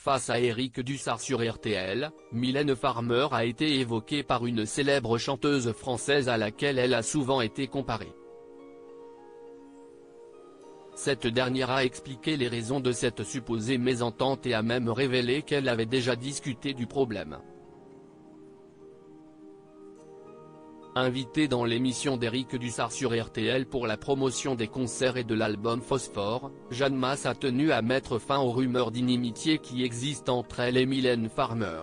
face à Éric Dussart sur RTL, Mylène Farmer a été évoquée par une célèbre chanteuse française à laquelle elle a souvent été comparée. Cette dernière a expliqué les raisons de cette supposée mésentente et a même révélé qu'elle avait déjà discuté du problème. Invitée dans l'émission d'Éric Dussart sur RTL pour la promotion des concerts et de l'album Phosphore, Jeanne Masse a tenu à mettre fin aux rumeurs d'inimitié qui existent entre elle et Mylène Farmer.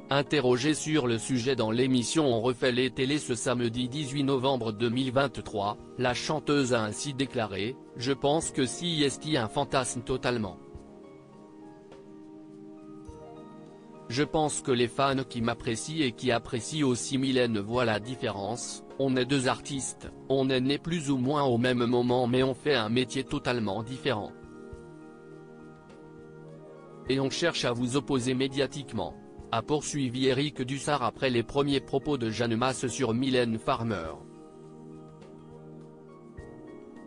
Interrogée sur le sujet dans l'émission On refait les télés ce samedi 18 novembre 2023, la chanteuse a ainsi déclaré « Je pense que c'est un fantasme totalement. Je pense que les fans qui m'apprécient et qui apprécient aussi Mylène voient la différence, on est deux artistes, on est nés plus ou moins au même moment mais on fait un métier totalement différent. Et on cherche à vous opposer médiatiquement », a poursuivi Éric Dussart après les premiers propos de Jeanne Masse sur Mylène Farmer.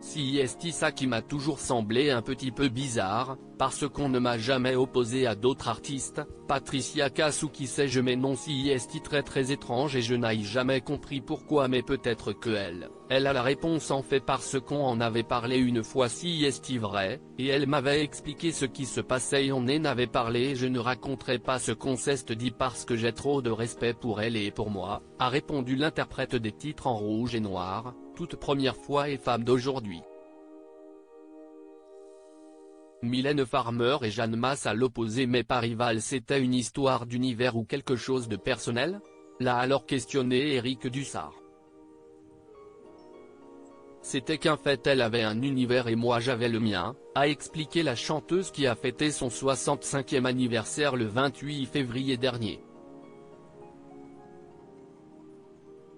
C'est ça qui m'a toujours semblé un petit peu bizarre, parce qu'on ne m'a jamais opposé à d'autres artistes, Patricia Cass ou qui sais-je mais non c'est très étrange et je n'ai jamais compris pourquoi mais peut-être que elle a la réponse en fait parce qu'on en avait parlé une fois c'est vrai, et elle m'avait expliqué ce qui se passait et on en avait parlé et je ne raconterai pas ce qu'on s'est dit parce que j'ai trop de respect pour elle et pour moi, a répondu l'interprète des titres en rouge et noir, toute première fois et femme d'aujourd'hui. Mylène Farmer et Jeanne Masse à l'opposé mais pas rivales, c'était une histoire d'univers ou quelque chose de personnel ? L'a alors questionné Éric Dussart. C'était qu'en fait elle avait un univers et moi j'avais le mien, a expliqué la chanteuse qui a fêté son 65e anniversaire le 28 février dernier.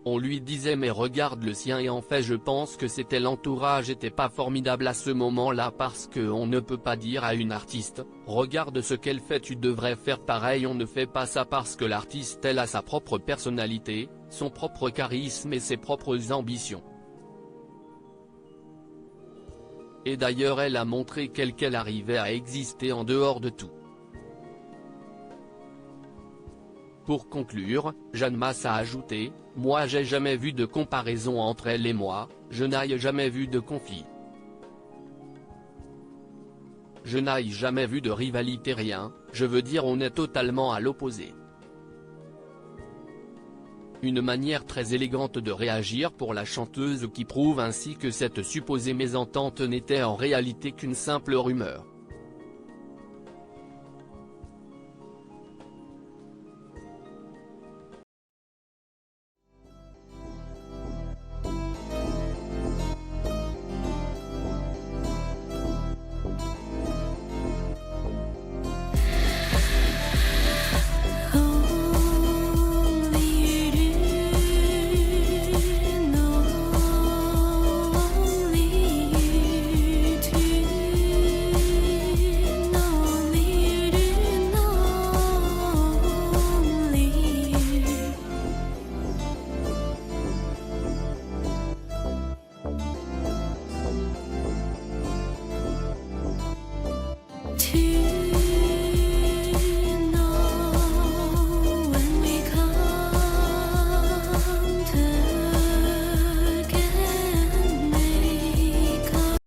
On lui disait mais regarde le sien et en fait je pense que c'était l'entourage était pas formidable à ce moment-là parce que on ne peut pas dire à une artiste, regarde ce qu'elle fait tu devrais faire pareil, on ne fait pas ça parce que l'artiste elle a sa propre personnalité, son propre charisme et ses propres ambitions. Et d'ailleurs elle a montré qu'elle arrivait à exister en dehors de tout. Pour conclure, Jeanne Masse a ajouté « Moi j'ai jamais vu de comparaison entre elle et moi, je n'ai jamais vu de conflit. Je n'ai jamais vu de rivalité rien, je veux dire on est totalement à l'opposé. » Une manière très élégante de réagir pour la chanteuse qui prouve ainsi que cette supposée mésentente n'était en réalité qu'une simple rumeur.